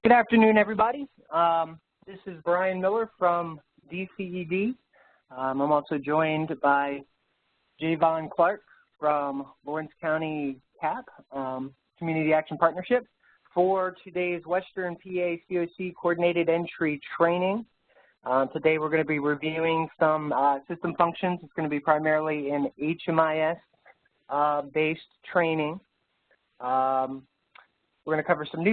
Good afternoon, everybody. This is Brian Miller from DCED. I'm also joined by Javon Clark from Lawrence County CAP, Community Action Partnership, for today's Western PA COC Coordinated Entry Training. Today we're going to be reviewing some system functions. It's going to be primarily in HMIS-based training. We're going to cover some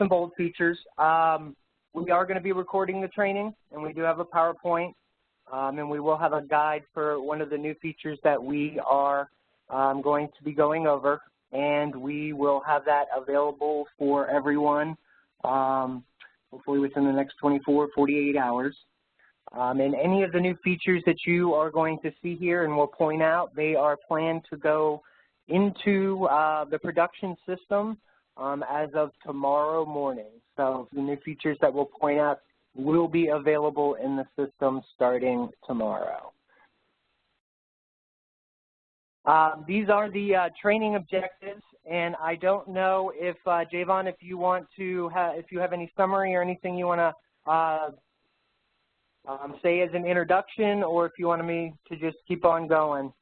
bold features. We are going to be recording the training, and we do have a PowerPoint, and we will have a guide for one of the new features that we are going to be going over, and we will have that available for everyone hopefully within the next 24, 48 hours. And any of the new features that you are going to see here and we'll point out, they are planned to go into the production system as of tomorrow morning. So the new features that we'll point out will be available in the system starting tomorrow. These are the training objectives, and I don't know if Javon, if you want to, if you have any summary or anything you want to say as an introduction, or if you want me to just keep on going.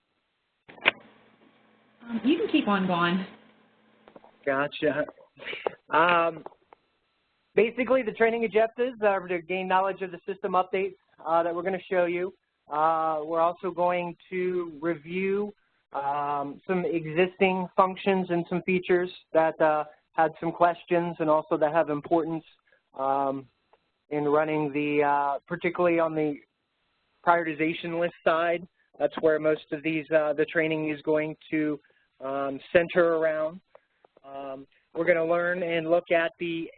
You can keep on going. Gotcha. Basically, the training objectives are to gain knowledge of the system updates that we're going to show you. We're also going to review some existing functions and some features that had some questions and also that have importance in running the, particularly on the prioritization list side. That's where most of these, the training is going to center around. We're going to learn and look at the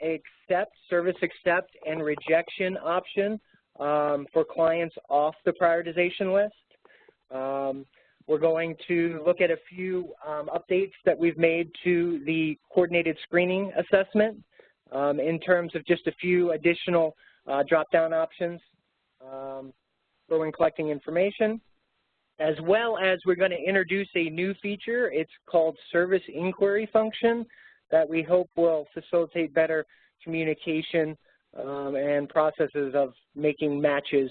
service accept and rejection option for clients off the prioritization list. We're going to look at a few updates that we've made to the coordinated screening assessment in terms of just a few additional drop-down options for when collecting information. As well as we're going to introduce a new feature. It's called service inquiry function that we hope will facilitate better communication and processes of making matches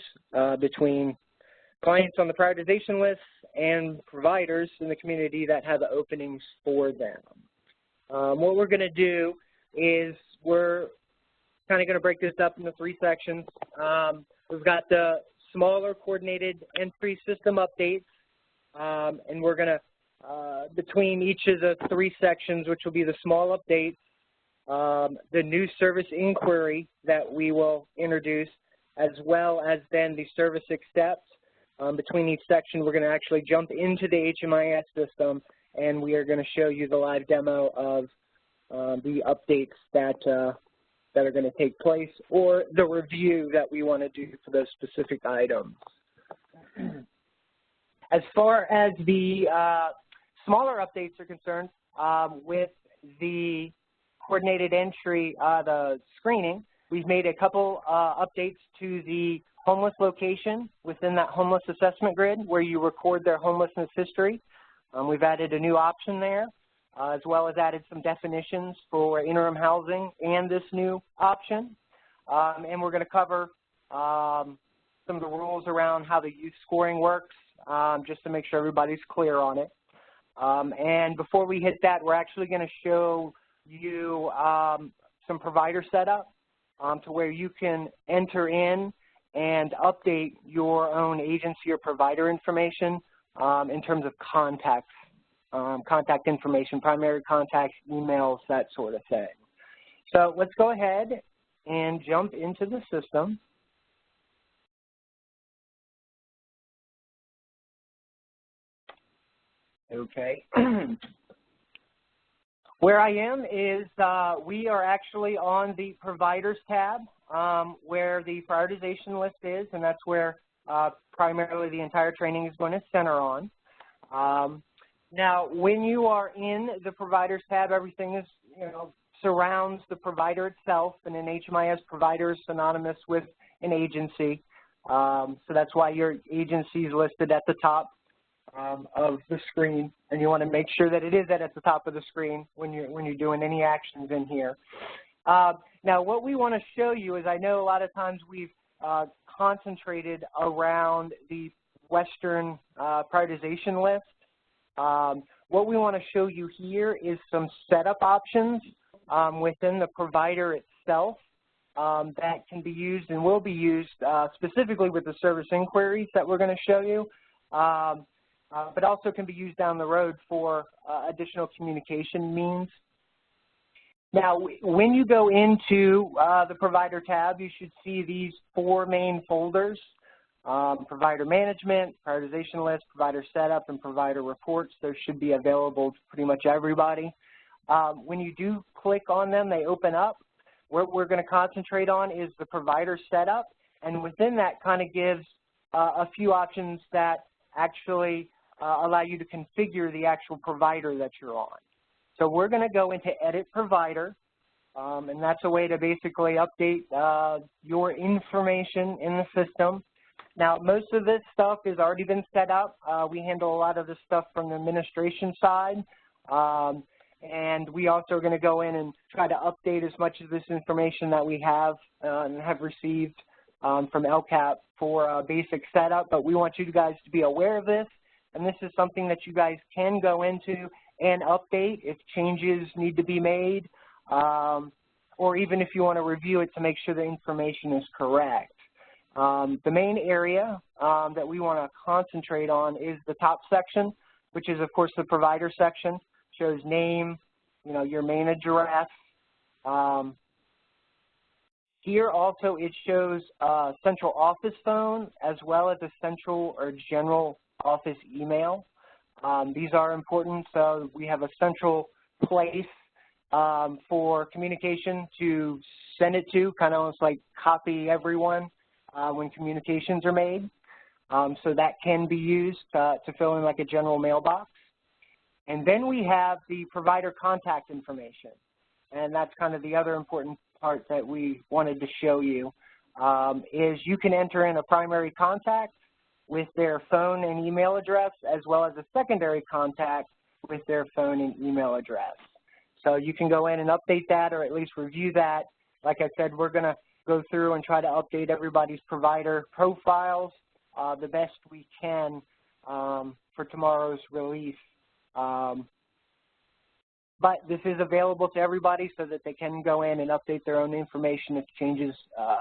between clients on the prioritization list and providers in the community that have openings for them. What we're going to do is we're kind of going to break this up into 3 sections. We've got the smaller coordinated entry system updates, and we're going to, between each of the 3 sections, which will be the small updates, the new service inquiry that we will introduce, as well as then the service accept. Between each section, we're going to actually jump into the HMIS system, and we are going to show you the live demo of the updates that are going to take place, or the review that we want to do for those specific items. As far as the smaller updates are concerned, with the coordinated entry, the screening, we've made a couple updates to the homeless location within that homeless assessment grid where you record their homelessness history. We've added a new option there, as well as added some definitions for interim housing and this new option. And we're going to cover some of the rules around how the youth scoring works, just to make sure everybody's clear on it. And before we hit that, we're actually going to show you some provider setup to where you can enter in and update your own agency or provider information in terms of contact information, primary contacts, emails, that sort of thing. So let's go ahead and jump into the system. Okay. Where I am is we are actually on the Providers tab where the prioritization list is, and that's where primarily the entire training is going to center on. Now, when you are in the Providers tab, everything is, surrounds the provider itself, and an HMIS provider is synonymous with an agency. So that's why your agency is listed at the top of the screen, and you want to make sure that it is at the top of the screen when you're doing any actions in here. Now, what we want to show you is I know a lot of times we've concentrated around the Western prioritization list. What we want to show you here is some setup options within the provider itself that can be used and will be used specifically with the service inquiries that we're going to show you, but also can be used down the road for additional communication means. Now, when you go into the provider tab, you should see these 4 main folders: provider management, prioritization list, provider setup, and provider reports. Those should be available to pretty much everybody. When you do click on them, they open up. What we're going to concentrate on is the provider setup, and within that kind of gives a few options that actually allow you to configure the actual provider that you're on. So we're going to go into Edit Provider, and that's a way to basically update your information in the system. Now, most of this stuff has already been set up. We handle a lot of this stuff from the administration side, and we also are going to go in and try to update as much of this information that we have and have received from LCAP for basic setup, but we want you guys to be aware of this, and this is something that you guys can go into and update if changes need to be made, or even if you want to review it to make sure the information is correct. The main area that we want to concentrate on is the top section, which is, of course, the provider section. Shows name, your main address. Here also it shows central office phone as well as a central or general office email. These are important, so we have a central place for communication to send it to, kind of almost like copy everyone when communications are made. So that can be used to fill in like a general mailbox. And then we have the provider contact information, and that's kind of the other important part that we wanted to show you, is you can enter in a primary contact with their phone and email address, as well as a secondary contact with their phone and email address. So you can go in and update that, or at least review that. Like I said, we're going to go through and try to update everybody's provider profiles the best we can for tomorrow's release. But this is available to everybody so that they can go in and update their own information if changes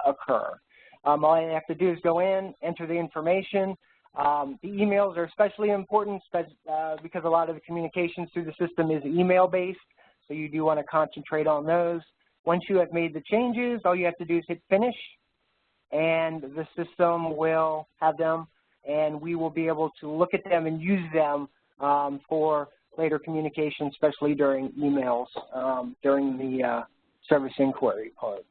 occur. All they have to do is go in, enter the information. The emails are especially important because a lot of the communications through the system is email-based, so you do want to concentrate on those. Once you have made the changes, all you have to do is hit Finish, and the system will have them, and we will be able to look at them and use them for later communication, especially during emails, during the service inquiry part.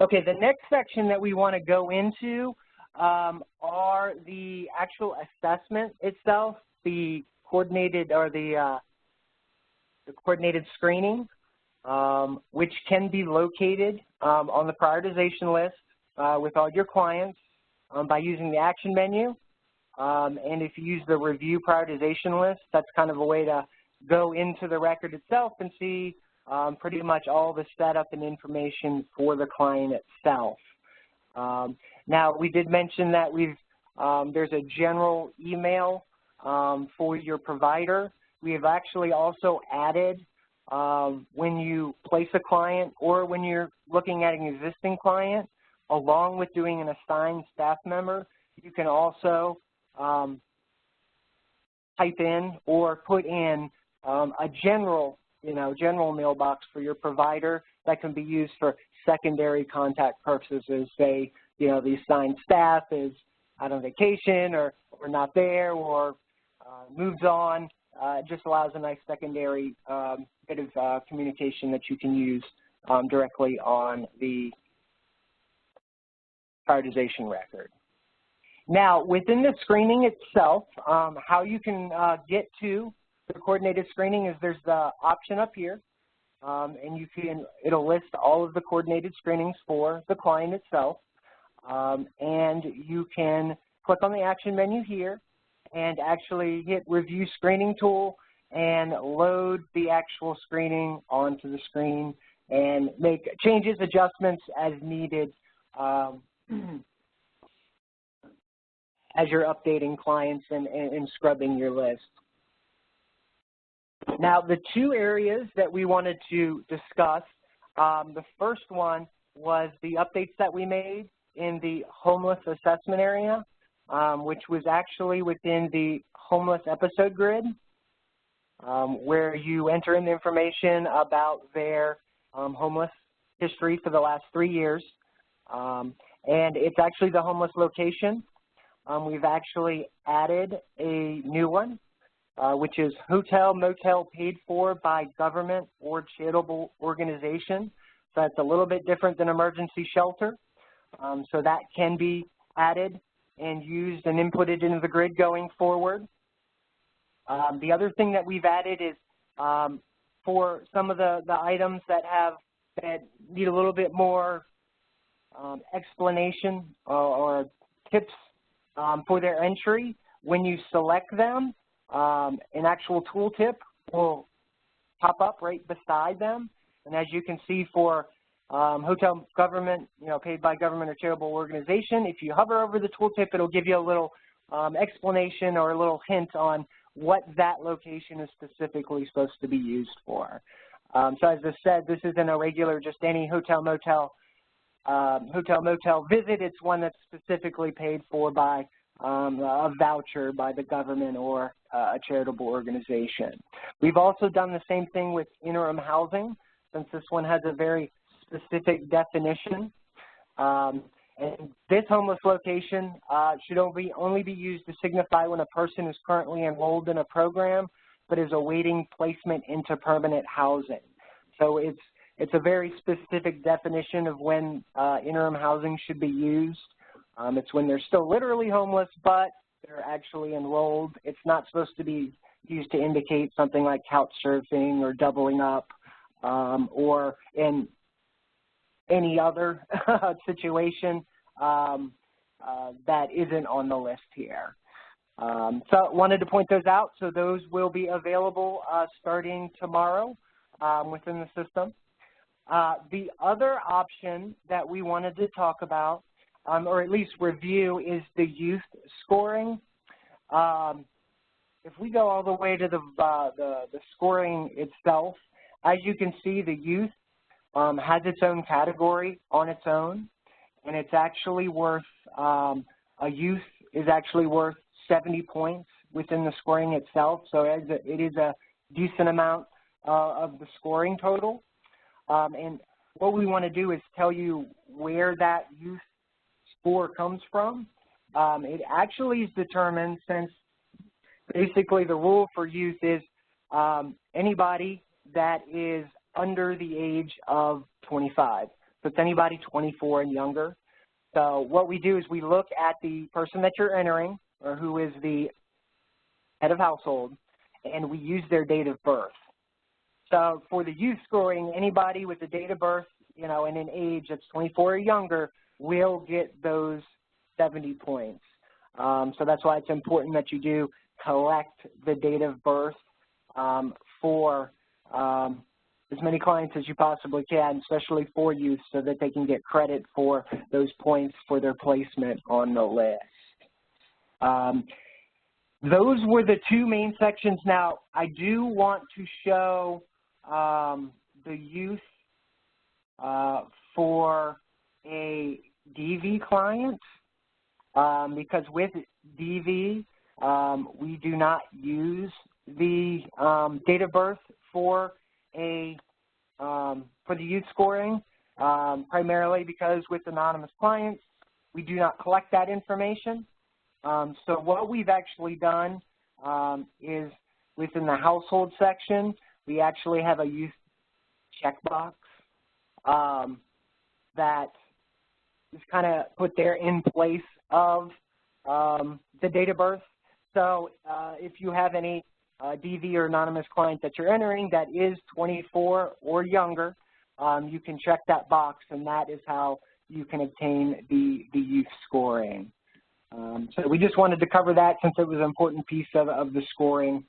Okay, the next section that we want to go into are the actual assessment itself, the coordinated or the coordinated screening, which can be located on the prioritization list with all your clients by using the action menu. And if you use the review prioritization list, that's kind of a way to go into the record itself and see pretty much all the setup and information for the client itself. Now, we did mention that there's a general email for your provider. We have actually also added when you place a client or when you're looking at an existing client, along with doing an assigned staff member, you can also type in or put in a general mailbox for your provider that can be used for secondary contact purposes. Say, the assigned staff is out on vacation or not there or moves on. It just allows a nice secondary bit of communication that you can use directly on the prioritization record. Now, within the screening itself, how you can get to the coordinated screening is there's the option up here, and it'll list all of the coordinated screenings for the client itself, and you can click on the action menu here, and actually hit Review Screening Tool and load the actual screening onto the screen and make changes, adjustments as needed as you're updating clients and scrubbing your list. Now, the two areas that we wanted to discuss, the first one was the updates that we made in the homeless assessment area, which was actually within the homeless episode grid, where you enter in the information about their homeless history for the last 3 years. And it's actually the homeless location. We've actually added a new one, which is hotel, motel paid for by government or charitable organization. So that's a little bit different than emergency shelter. So that can be added and used and inputted into the grid going forward. The other thing that we've added is for some of the items that need a little bit more explanation or tips for their entry, when you select them, an actual tooltip will pop up right beside them. And as you can see for hotel, government, paid by government or charitable organization, if you hover over the tooltip, it'll give you a little explanation or a little hint on what that location is specifically supposed to be used for. So as I said, this isn't a regular, just any hotel, motel visit. It's one that's specifically paid for by a voucher by the government or a charitable organization. We've also done the same thing with interim housing, since this one has a very specific definition. And this homeless location should only be used to signify when a person is currently enrolled in a program but is awaiting placement into permanent housing. So it's a very specific definition of when interim housing should be used. It's when they're still literally homeless, but they're actually enrolled. It's not supposed to be used to indicate something like couch surfing or doubling up or in any other situation that isn't on the list here. So I wanted to point those out. So those will be available starting tomorrow within the system. The other option that we wanted to talk about, or at least review, is the youth scoring. If we go all the way to the scoring itself, as you can see, the youth has its own category on its own, and it's actually worth, a youth is actually worth 70 points within the scoring itself, so it is a decent amount of the scoring total. And what we want to do is tell you where that youth score comes from. It actually is determined, since basically the rule for youth is anybody that is under the age of 25. So it's anybody 24 and younger. So what we do is we look at the person that you're entering, or who is the head of household, and we use their date of birth. So for the youth scoring, anybody with a date of birth, and an age that's 24 or younger will get those 70 points. So that's why it's important that you do collect the date of birth for as many clients as you possibly can, especially for youth, so that they can get credit for those points for their placement on the list. Those were the two main sections. Now, I do want to show the youth for a DV client, because with DV, we do not use the date of birth for the youth scoring, primarily because with anonymous clients, we do not collect that information. So what we've actually done is within the household section, we actually have a youth checkbox that is kind of put there in place of the date of birth. So if you have any DV or anonymous client that you're entering that is 24 or younger, you can check that box, and that is how you can obtain the youth scoring. So we just wanted to cover that since it was an important piece of the scoring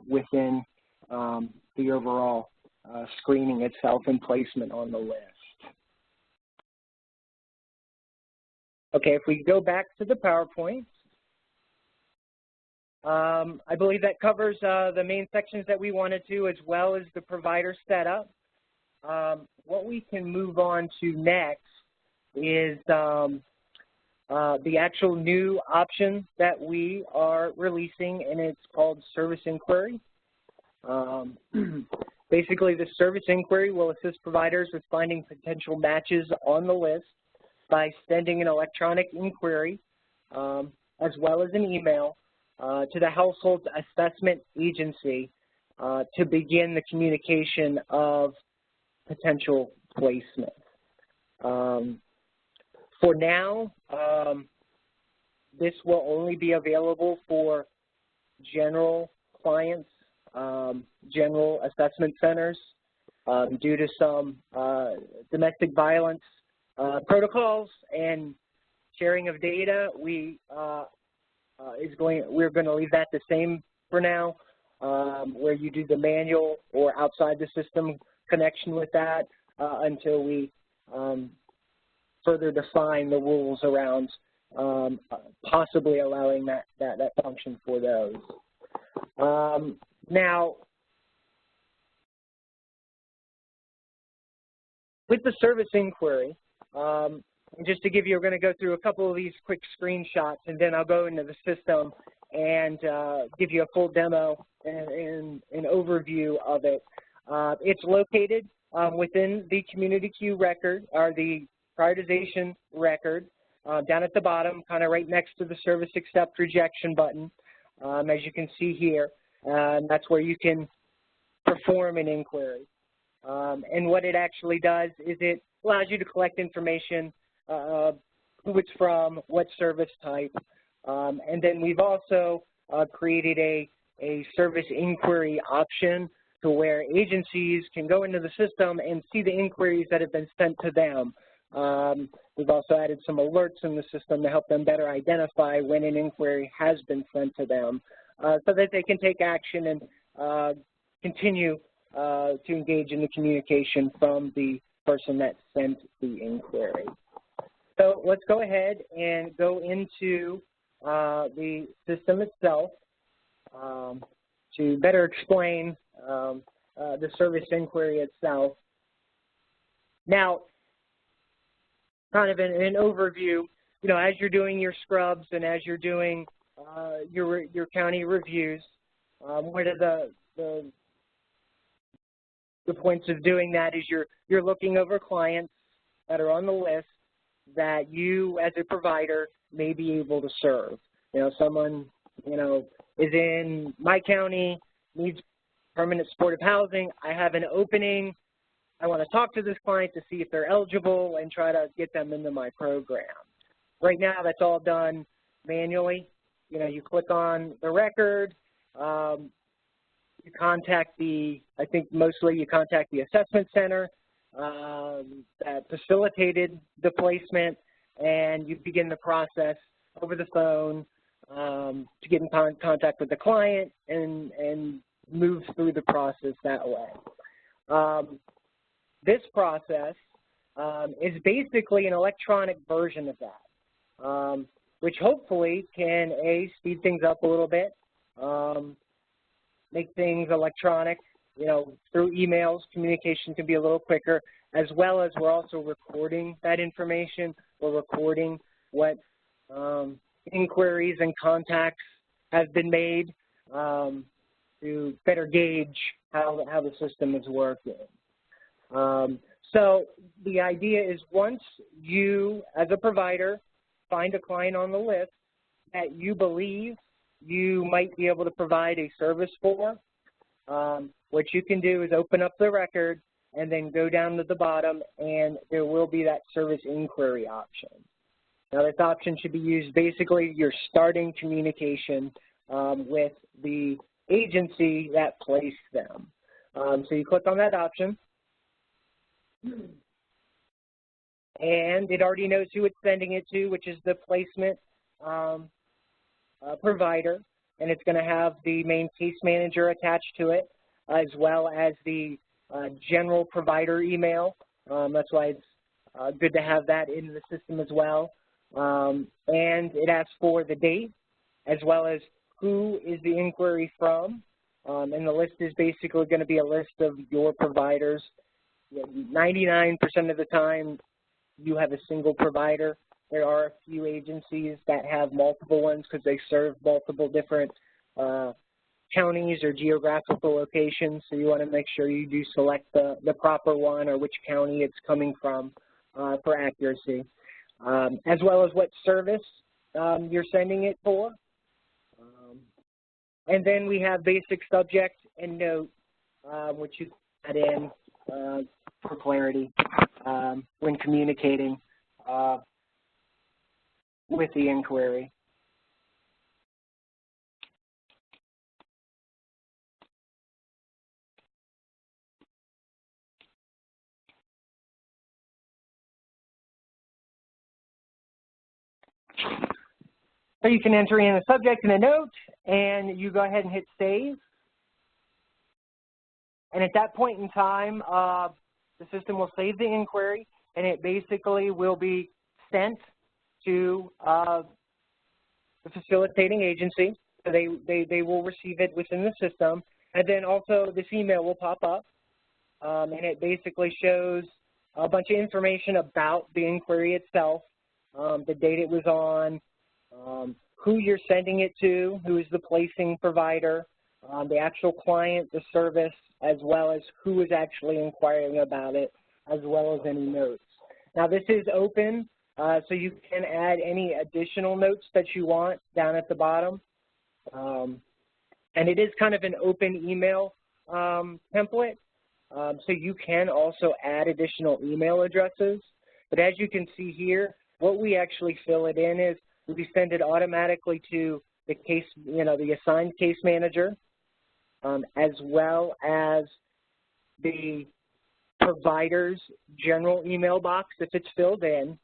within the overall screening itself and placement on the list. Okay, if we go back to the PowerPoint, I believe that covers the main sections that we wanted to, as well as the provider setup. What we can move on to next is the actual new option that we are releasing, and it's called Service Inquiry. Basically, the Service Inquiry will assist providers with finding potential matches on the list by sending an electronic inquiry, as well as an email, to the household assessment agency to begin the communication of potential placement. For now, this will only be available for general clients, general assessment centers, due to some domestic violence protocols and sharing of data. We're going to leave that the same for now, where you do the manual or outside the system connection with that until we further define the rules around possibly allowing that function for those. Now, with the service inquiry, just to give you, we're going to go through a couple of these quick screenshots, and then I'll go into the system and give you a full demo and an overview of it. It's located within the community queue record, or the prioritization record, down at the bottom, kind of right next to the service accept rejection button, as you can see here. That's where you can perform an inquiry. And what it actually does is it allows you to collect information, who it's from, what service type, and then we've also created a service inquiry option to where agencies can go into the system and see the inquiries that have been sent to them. We've also added some alerts in the system to help them better identify when an inquiry has been sent to them, so that they can take action and continue to engage in the communication from the person that sent the inquiry. So let's go ahead and go into the system itself to better explain the service inquiry itself. Now, kind of an overview, you know, as you're doing your scrubs and as you're doing your county reviews, one of the points of doing that is you're looking over clients that are on the list that you as a provider may be able to serve. You know, someone, you know, is in my county, needs permanent supportive housing. I have an opening. I want to talk to this client to see if they're eligible and try to get them into my program. Right now, that's all done manually. You know, you click on the record, you contact I think mostly you contact the assessment center that facilitated the placement, and you begin the process over the phone to get in contact with the client and move through the process that way. This process is basically an electronic version of that, which hopefully can, A, speed things up a little bit, make things electronic. You know, through emails, communication can be a little quicker, as well as we're also recording that information. We're recording what inquiries and contacts have been made to better gauge how the system is working. So the idea is once you, as a provider, find a client on the list that you believe you might be able to provide a service for, what you can do is open up the record and then go down to the bottom, and there will be that service inquiry option. Now, this option should be used basically you're starting communication with the agency that placed them. So you click on that option, and it already knows who it's sending it to, which is the placement provider, and it's going to have the main case manager attached to it, as well as the general provider email. That's why it's good to have that in the system as well. And it asks for the date, as well as who is the inquiry from. And the list is basically going to be a list of your providers. 99% of the time, you have a single provider. There are a few agencies that have multiple ones because they serve multiple different counties or geographical locations, so you want to make sure you do select the proper one or which county it's coming from for accuracy, as well as what service you're sending it for. And then we have basic subject and note, which you add in for clarity when communicating with the inquiry. So you can enter in a subject and a note, and you go ahead and hit save. And at that point in time, the system will save the inquiry, and it basically will be sent to the facilitating agency. So they will receive it within the system. And then also this email will pop up, and it basically shows a bunch of information about the inquiry itself, the date it was on, who you're sending it to, who is the placing provider, the actual client, the service, as well as who is actually inquiring about it, as well as any notes. Now this is open, so you can add any additional notes that you want down at the bottom. And it is kind of an open email template, so you can also add additional email addresses. But as you can see here, what we actually fill it in is we send it automatically to the case, the assigned case manager, as well as the provider's general email box if it's filled in.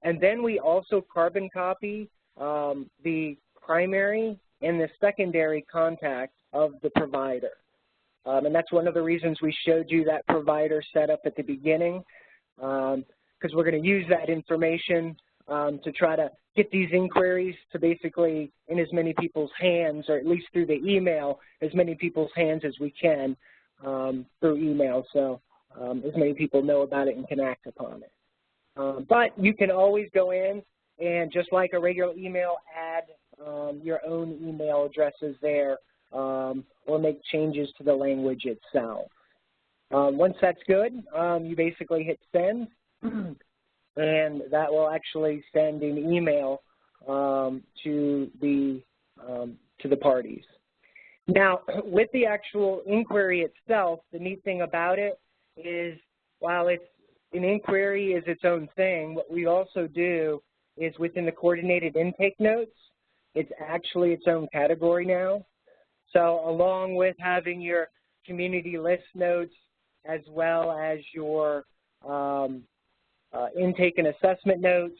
And then we also carbon copy the primary and the secondary contact of the provider. And that's one of the reasons we showed you that provider setup at the beginning, because we're going to use that information to try to get these inquiries to basically in as many people's hands, or at least through the email, as many people's hands as we can through email, so as many people know about it and can act upon it. But you can always go in and, just like a regular email, add your own email addresses there, or make changes to the language itself. Once that's good, you basically hit send, and that will actually send an email to the parties. Now, with the actual inquiry itself, the neat thing about it is, while it's an inquiry is its own thing, what we also do is within the coordinated intake notes, it's actually its own category now. So along with having your community list notes, as well as your intake and assessment notes,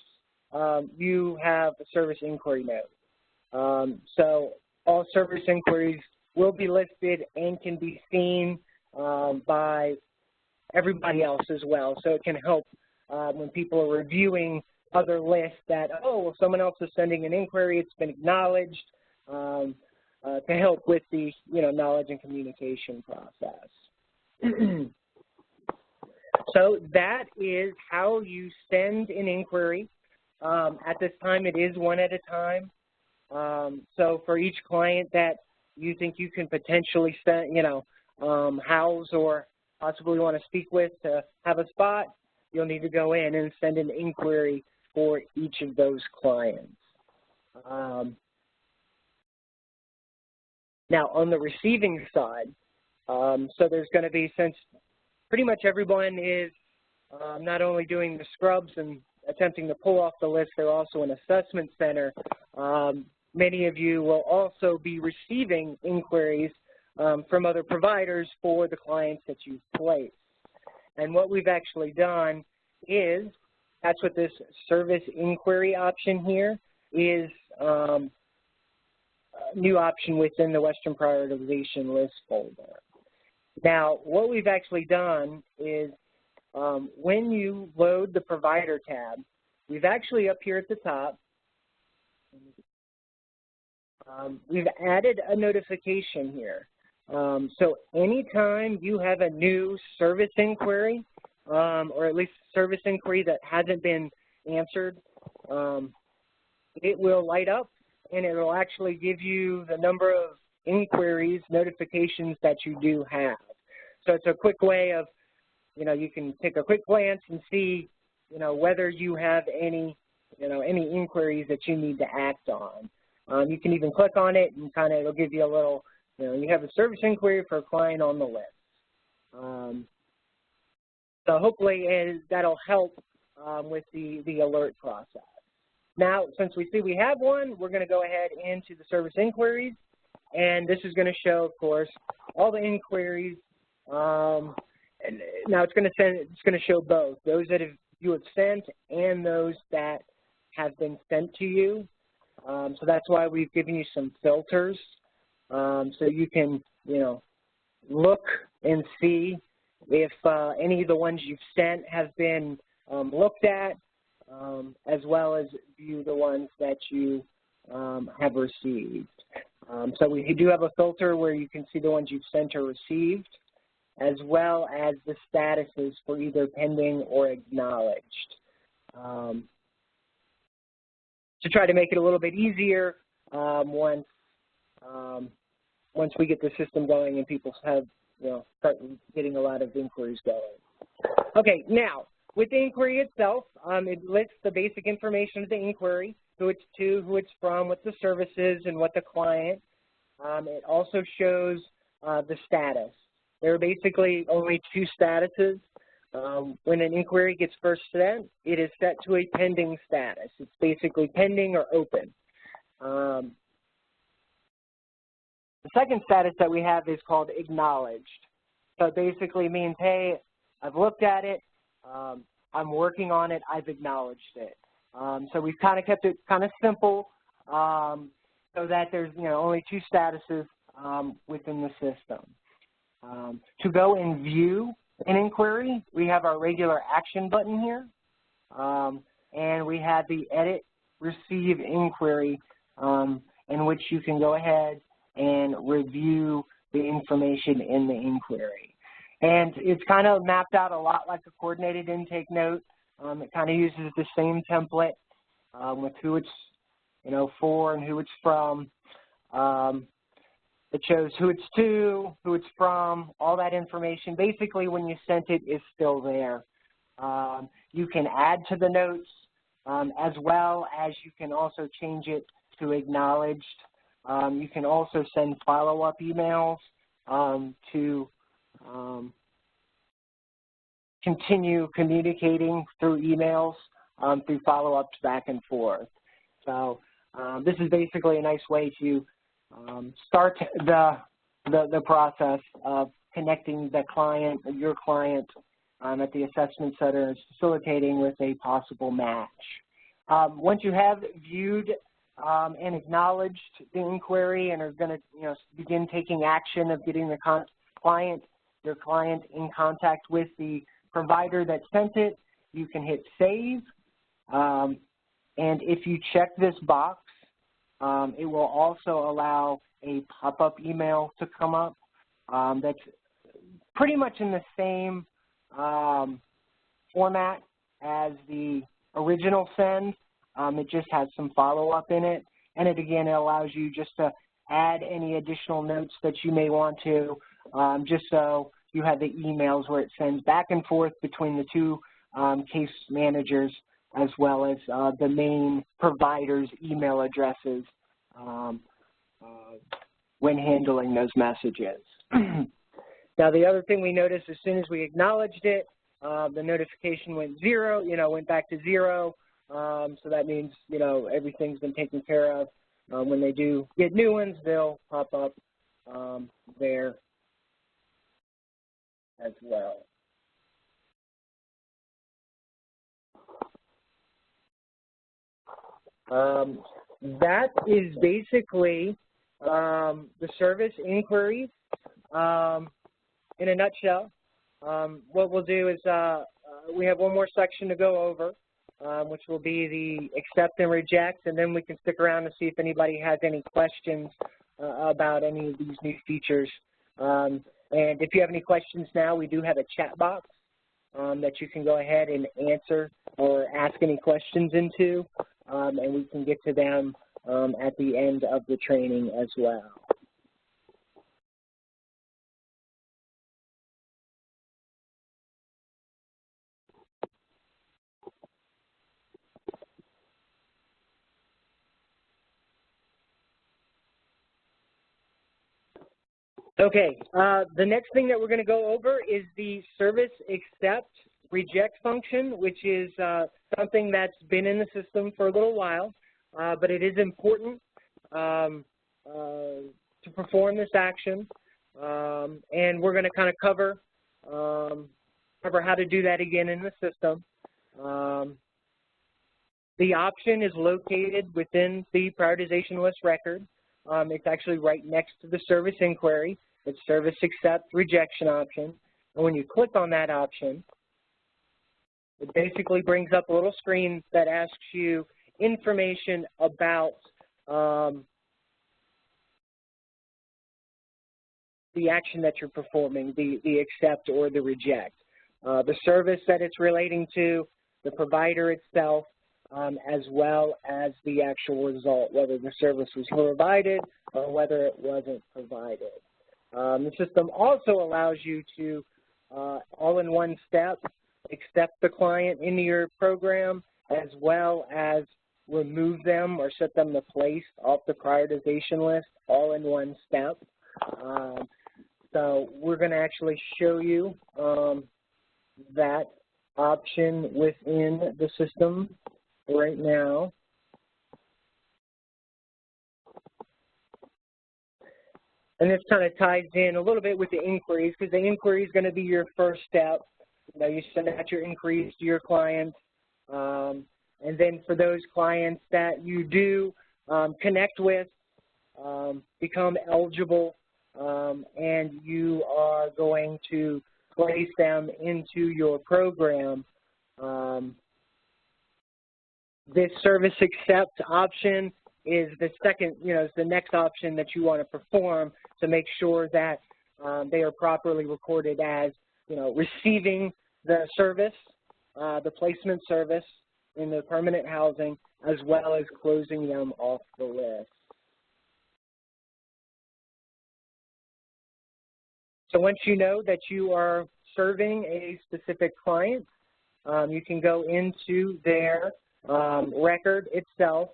you have a service inquiry note. So all service inquiries will be listed and can be seen by everybody else as well. So it can help when people are reviewing other lists that, oh, well, someone else is sending an inquiry, it's been acknowledged, to help with the knowledge and communication process. So that is how you send an inquiry. At this time, it is one at a time. So for each client that you think you can potentially send, house or possibly want to speak with to have a spot, you'll need to go in and send an inquiry for each of those clients. Now, on the receiving side, so there's going to be, since pretty much everyone is not only doing the scrubs and attempting to pull off the list, they're also an assessment center. Many of you will also be receiving inquiries from other providers for the clients that you've placed. And what we've actually done is, that's what this service inquiry option here is new option within the Western Prioritization List folder. Now, what we've actually done is when you load the Provider tab, we've actually up here at the top, we've added a notification here. So anytime you have a new service inquiry, or at least service inquiry that hasn't been answered, it will light up and it will actually give you the number of inquiries, notifications that you do have. So it's a quick way of, you can take a quick glance and see, whether you have any, any inquiries that you need to act on. You can even click on it and it'll give you a little, you have a service inquiry for a client on the list. So hopefully that'll help with the alert process. Now, since we see we have one, we're going to go ahead into the service inquiries, and this is going to show, of course, all the inquiries. And now it's going to show both those that you have sent and those that have been sent to you. So that's why we've given you some filters, so you can, look and see if any of the ones you've sent have been looked at, as well as view the ones that you have received. So we do have a filter where you can see the ones you've sent or received, as well as the statuses for either pending or acknowledged. To try to make it a little bit easier once we get the system going and people have, start getting a lot of inquiries going. Okay, now, with the inquiry itself, it lists the basic information of the inquiry, who it's to, who it's from, what the service is, and what the client. It also shows the status. There are basically only two statuses. When an inquiry gets first sent, it is set to a pending status. It's basically pending or open. The second status that we have is called acknowledged. So it basically means, hey, I've looked at it, I'm working on it, I've acknowledged it. So we've kind of kept it kind of simple so that there's only two statuses within the system. To go and view an inquiry, we have our regular action button here, and we have the edit receive inquiry in which you can go ahead and review the information in the inquiry. And it's kind of mapped out a lot like a coordinated intake note. It kind of uses the same template with who it's for and who it's from. It shows who it's to, who it's from, all that information. Basically, when you sent it, is still there. You can add to the notes as well as you can also change it to acknowledged. You can also send follow-up emails to continue communicating through emails, through follow-ups back and forth. So this is basically a nice way to start the process of connecting the client, your client, at the assessment center, facilitating with a possible match. Once you have viewed and acknowledged the inquiry and are going to begin taking action of getting the your client in contact with the provider that sent it, you can hit save. And if you check this box, it will also allow a pop-up email to come up that's pretty much in the same format as the original send. It just has some follow-up in it. And it allows you just to add any additional notes that you may want to, just so you have the emails where it sends back and forth between the two case managers, as well as the main provider's email addresses when handling those messages. Now, the other thing we noticed, as soon as we acknowledged it, the notification went went back to 0. So that means, everything's been taken care of. When they do get new ones, they'll pop up there as well. that is basically the service inquiries in a nutshell. What we'll do is we have one more section to go over, which will be the accept and reject, and then we can stick around and see if anybody has any questions about any of these new features. And if you have any questions now, we do have a chat box that you can go ahead and answer or ask any questions into, and we can get to them at the end of the training as well. Okay, the next thing that we're going to go over is the service accept reject function, which is something that's been in the system for a little while, but it is important to perform this action, and we're going to kind of cover how to do that again in the system. The option is located within the prioritization list record. It's actually right next to the service inquiry. It's service accept rejection option. And when you click on that option, it basically brings up a little screen that asks you information about the action that you're performing, the accept or the reject, the service that it's relating to, the provider itself, as well as the actual result, whether the service was provided or whether it wasn't provided. The system also allows you to, all in one step, accept the client into your program, as well as remove them or set them to place off the prioritization list, all in one step. So we're going to actually show you that option within the system right now. And this kind of ties in a little bit with the inquiries, because the inquiry is going to be your first step. You know, you send out your inquiries to your clients, and then for those clients that you do connect with, become eligible, and you are going to place them into your program. This service accept option is the second, is the next option that you want to perform to make sure that they are properly recorded as, receiving the service, the placement service in the permanent housing, as well as closing them off the list. So once you know that you are serving a specific client, you can go into their record itself,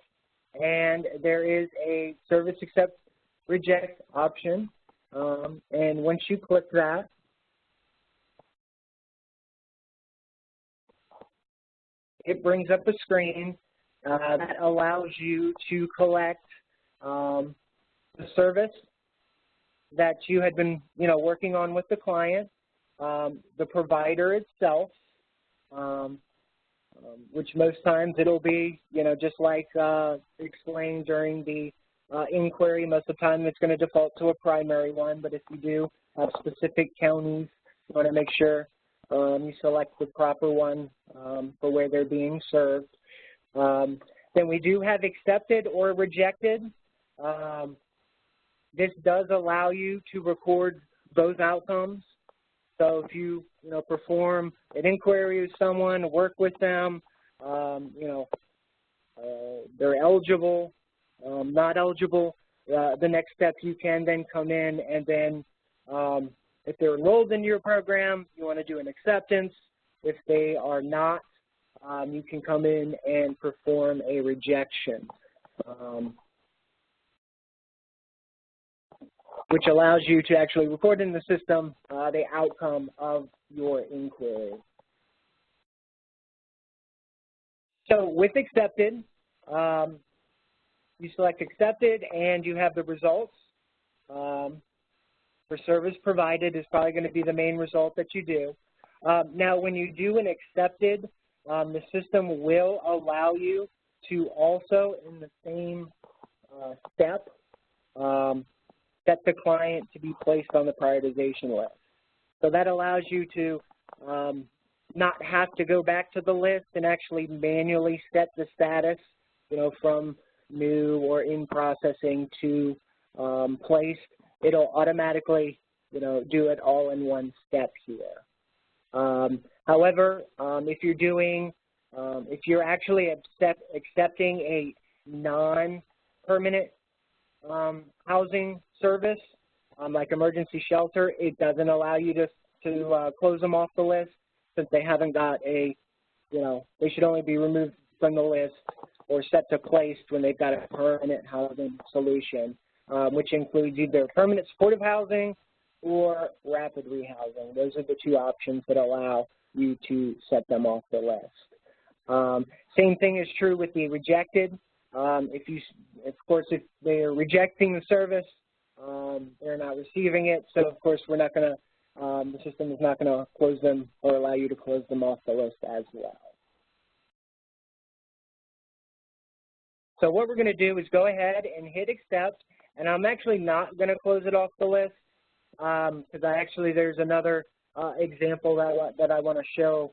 and there is a service accept reject option, and once you click that, it brings up a screen that allows you to collect the service that you had been, working on with the client, the provider itself, which most times it'll be, just like explained during the inquiry. Most of the time it's going to default to a primary one, but if you do have specific counties, you want to make sure you select the proper one for where they're being served. Then we do have accepted or rejected. This does allow you to record both outcomes. So if you, perform an inquiry with someone, work with them, they're eligible, not eligible, the next step you can then come in and then if they're enrolled in your program, you want to do an acceptance. If they are not, you can come in and perform a rejection, which allows you to actually record in the system the outcome of your inquiry. So with accepted, you select accepted and you have the results. For service provided is probably going to be the main result that you do. Now when you do an accepted, the system will allow you to also, in the same step, set the client to be placed on the prioritization list. So that allows you to not have to go back to the list and actually manually set the status, from new or in processing to placed. It'll automatically, do it all in one step here. However, if you're actually accepting a non-permanent housing service, like emergency shelter, it doesn't allow you to close them off the list, since they haven't got they should only be removed from the list or set to placed when they've got a permanent housing solution, which includes either permanent supportive housing or rapid rehousing. Those are the two options that allow you to set them off the list. Same thing is true with the rejected. If they're rejecting the service, they're not receiving it, so of course we're not going to, the system is not going to close them or allow you to close them off the list as well. So what we're going to do is go ahead and hit accept, and I'm actually not going to close it off the list because there's another example that I want to show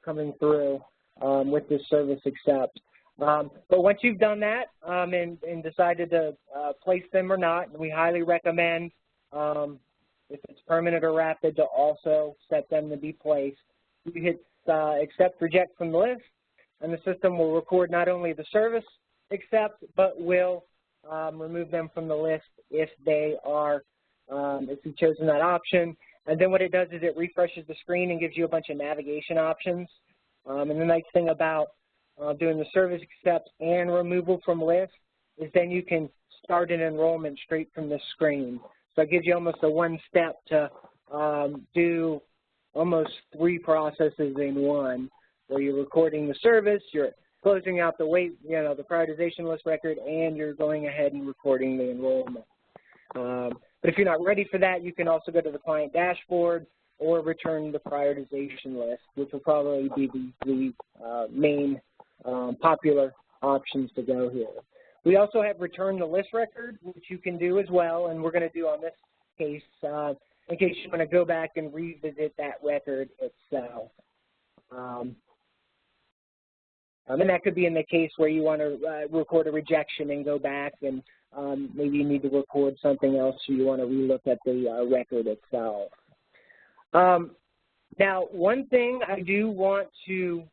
coming through with this service accept. But once you've done that and decided to place them or not, we highly recommend, if it's permanent or rapid, to also set them to be placed. You hit accept reject from the list, and the system will record not only the service accept, but will remove them from the list if they are, if you've chosen that option. And then what it does is it refreshes the screen and gives you a bunch of navigation options. And the nice thing about doing the service accept and removal from list is then you can start an enrollment straight from the screen. So it gives you almost a one-step to do almost 3 processes in one, where you're recording the service, you're closing out the the prioritization list record, and you're going ahead and recording the enrollment. But if you're not ready for that, you can also go to the client dashboard or return the prioritization list, which will probably be the main popular options to go here. We also have return the list record, which you can do as well, and we're going to do on this case in case you want to go back and revisit that record itself. And that could be in the case where you want to record a rejection and go back, and maybe you need to record something else, so you want to relook at the record itself. Now, one thing I do want to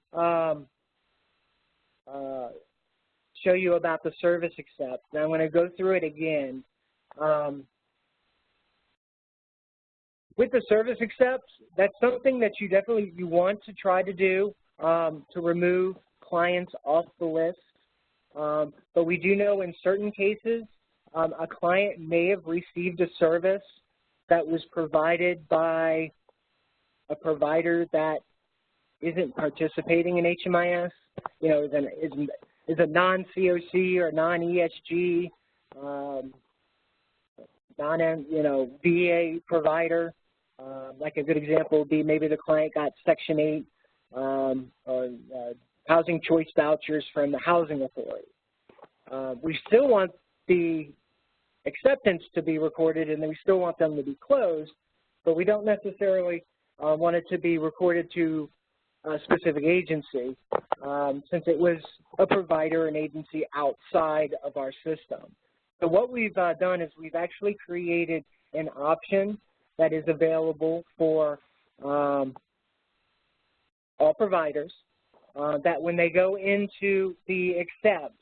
show you about the service accept. Now, I'm going to go through it again. With the service accept, that's something that you want to try to do to remove clients off the list. But we do know in certain cases, a client may have received a service that was provided by a provider that isn't participating in HMIS, is a non-COC or non-ESG, VA provider. Like a good example would be maybe the client got Section 8 or housing choice vouchers from the housing authority. We still want the acceptance to be recorded, and then we still want them to be closed, but we don't necessarily want it to be recorded to a specific agency, since it was a provider, an agency outside of our system. So what we've done is we've actually created an option that is available for all providers, that when they go into the accept,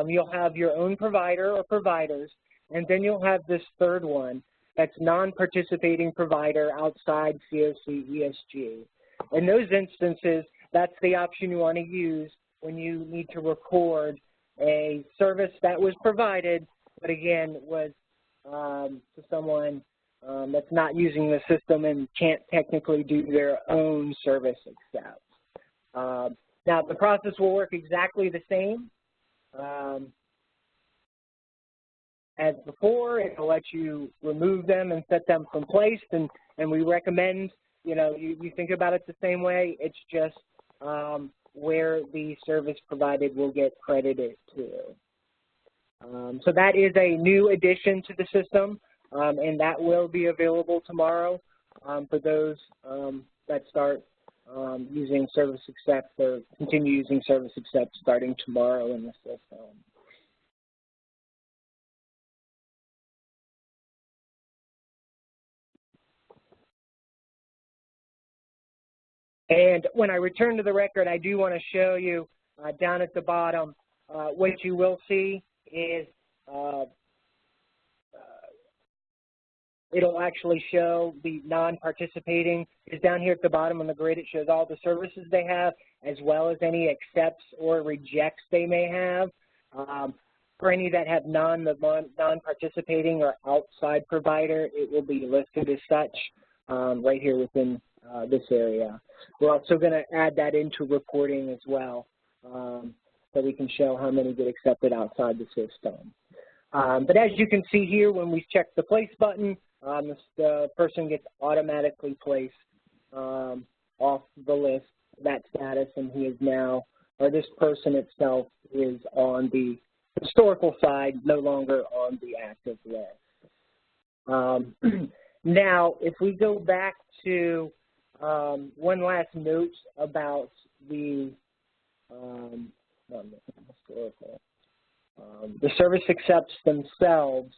you'll have your own provider or providers, and then you'll have this third one that's non-participating provider outside COC ESG. In those instances, that's the option you want to use when you need to record a service that was provided, but again, was to someone that's not using the system and can't technically do their own service accept. Now, the process will work exactly the same as before. It will let you remove them and set them from placed, and we recommend, you think about it the same way. It's just where the service provided will get credited to. So that is a new addition to the system, and that will be available tomorrow for those that start using Service Accept or continue using Service Accept starting tomorrow in the system. And when I return to the record, I do want to show you down at the bottom, what you will see is it'll actually show the non-participating. Is down here at the bottom on the grid, it shows all the services they have as well as any accepts or rejects they may have. For any that have non-participating or outside provider, it will be listed as such right here within this area. We're also going to add that into reporting as well, so we can show how many get accepted outside the system. But as you can see here, when we check the place button, the person gets automatically placed off the list, that status, and he is now, or this person itself is on the historical side, no longer on the active list. Now, if we go back to one last note about the service accepts themselves.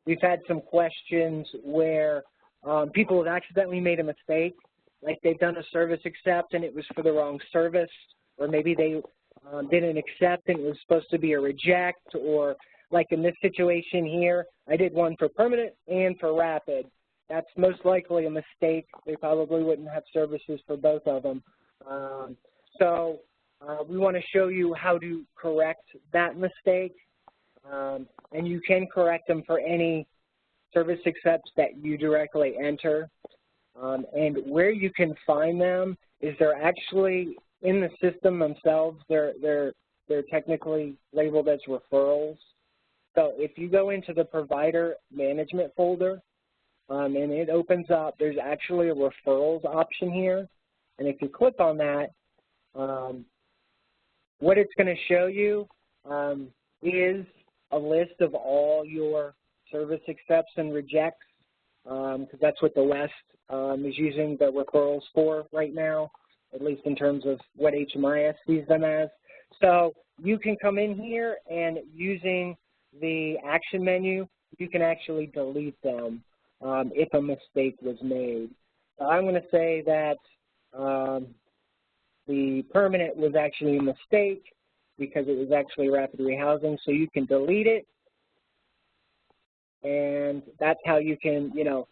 We've had some questions where people have accidentally made a mistake, like they've done a service accept and it was for the wrong service, or maybe they didn't accept and it was supposed to be a reject, or like in this situation here, I did one for permanent and for rapid. That's most likely a mistake. They probably wouldn't have services for both of them. So we want to show you how to correct that mistake. And you can correct them for any service accepts that you directly enter. And where you can find them is they're actually in the system themselves. They're technically labeled as referrals. So if you go into the provider management folder, and it opens up, there's actually a referrals option here. And if you click on that, what it's going to show you is a list of all your service accepts and rejects, because that's what the West is using the referrals for right now, at least in terms of what HMIS sees them as. So you can come in here and using the action menu, you can actually delete them if a mistake was made. I'm going to say that the permanent was actually a mistake because it was actually rapid rehousing, so you can delete it. And that's how you can, you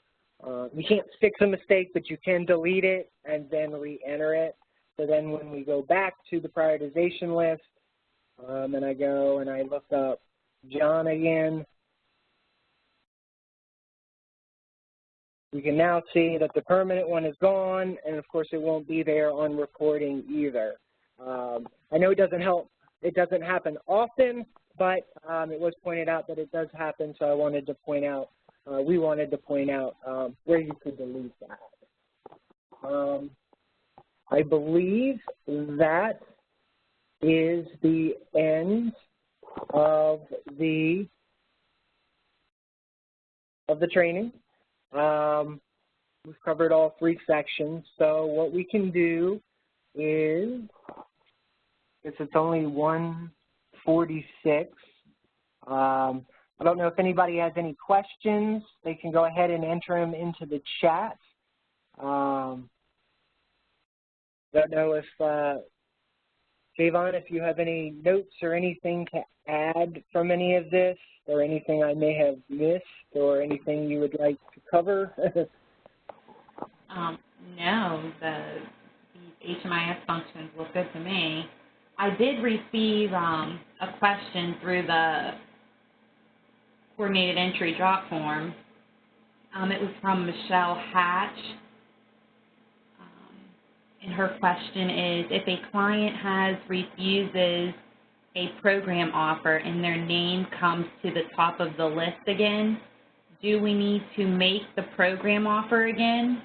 can't fix a mistake, but you can delete it and then re-enter it. So then when we go back to the prioritization list, and I go and I look up John again, you can now see that the permanent one is gone, and of course it won't be there on reporting either. I know it doesn't happen often, but it was pointed out that it does happen, so I wanted to point out, we wanted to point out where you could delete that. I believe that is the end of the training. We've covered all 3 sections, so what we can do is, it's only 1:46. I don't know if anybody has any questions. They can go ahead and enter them into the chat. Don't know if, Javon, if you have any notes or anything to add from any of this, or anything I may have missed, or anything you would like to cover. No, the HMIS functions look good to me. I did receive a question through the coordinated entry drop form. It was from Michelle Hatch. And her question is, if a client refuses a program offer and their name comes to the top of the list again, do we need to make the program offer again?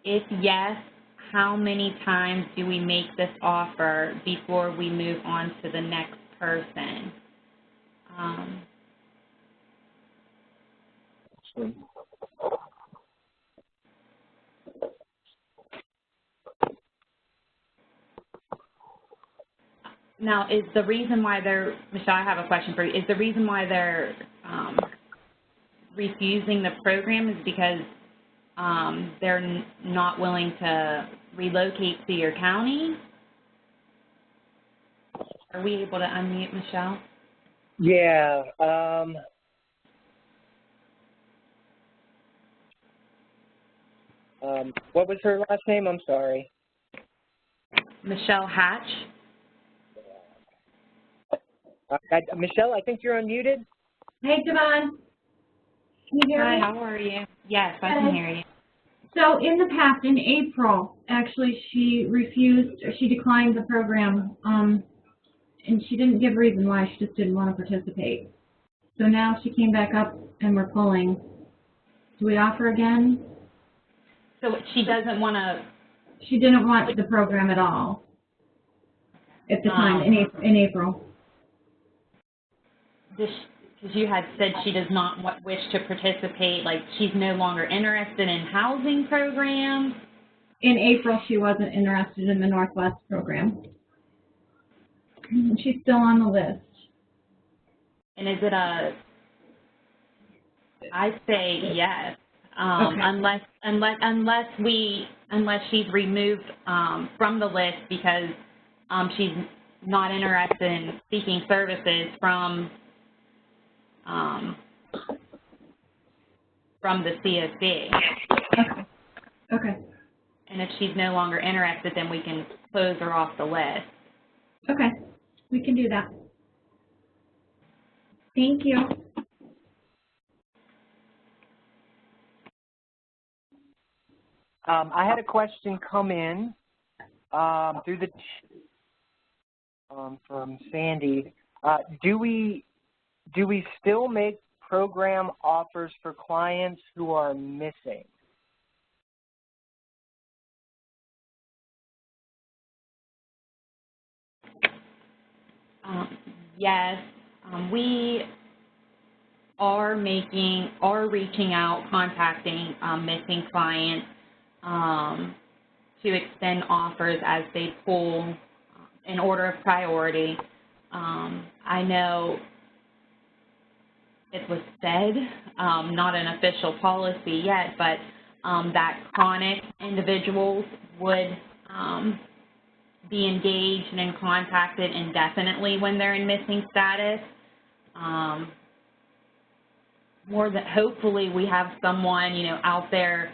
If yes, how many times do we make this offer before we move on to the next person? Now, is the reason why they're, Michelle, I have a question for you. Is the reason why they're refusing the program is because they're not willing to relocate to your county? Are we able to unmute Michelle? Yeah. What was her last name? I'm sorry. Michelle Hatch. Michelle, I think you're unmuted. Hey, Devon. Can you hear Hi, me? how are you? Yes, I can hear you. So in the past, in April, actually, she declined the program, and she didn't give a reason why. She just didn't want to participate. So now she came back up, and we're pulling. Do we offer again? So she doesn't want to. She didn't want the program at all at the time in April. Because you had said she does not wish to participate, like she's no longer interested in housing programs. In April, she wasn't interested in the Northwest program. She's still on the list. And is it a? I say yes, Okay. unless she's removed from the list because she's not interested in seeking services from the CSD. Okay. Okay. And if she's no longer interested, then we can close her off the list. Okay. We can do that. Thank you. I had a question come in through the from Sandy. Do we still make program offers for clients who are missing? Yes, we are reaching out, contacting missing clients to extend offers as they pull in order of priority. I know it was said, not an official policy yet, but that chronic individuals would be engaged and contacted indefinitely when they're in missing status. More than hopefully we have someone, out there,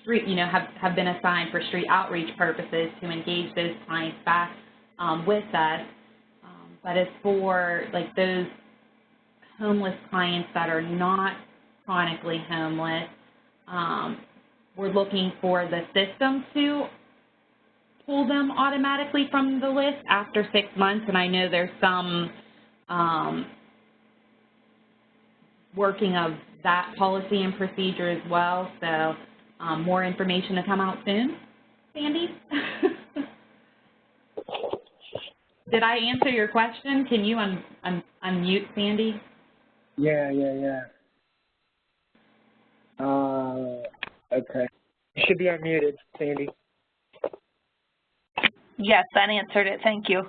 street, have been assigned for street outreach purposes to engage those clients back with us. But as for like those homeless clients that are not chronically homeless, we're looking for the system to pull them automatically from the list after 6 months, and I know there's some working of that policy and procedure as well, so more information to come out soon. Sandy? Did I answer your question? Can you unmute Sandy? Yeah. Okay. You should be unmuted, Sandy. Yes, that answered it. Thank you.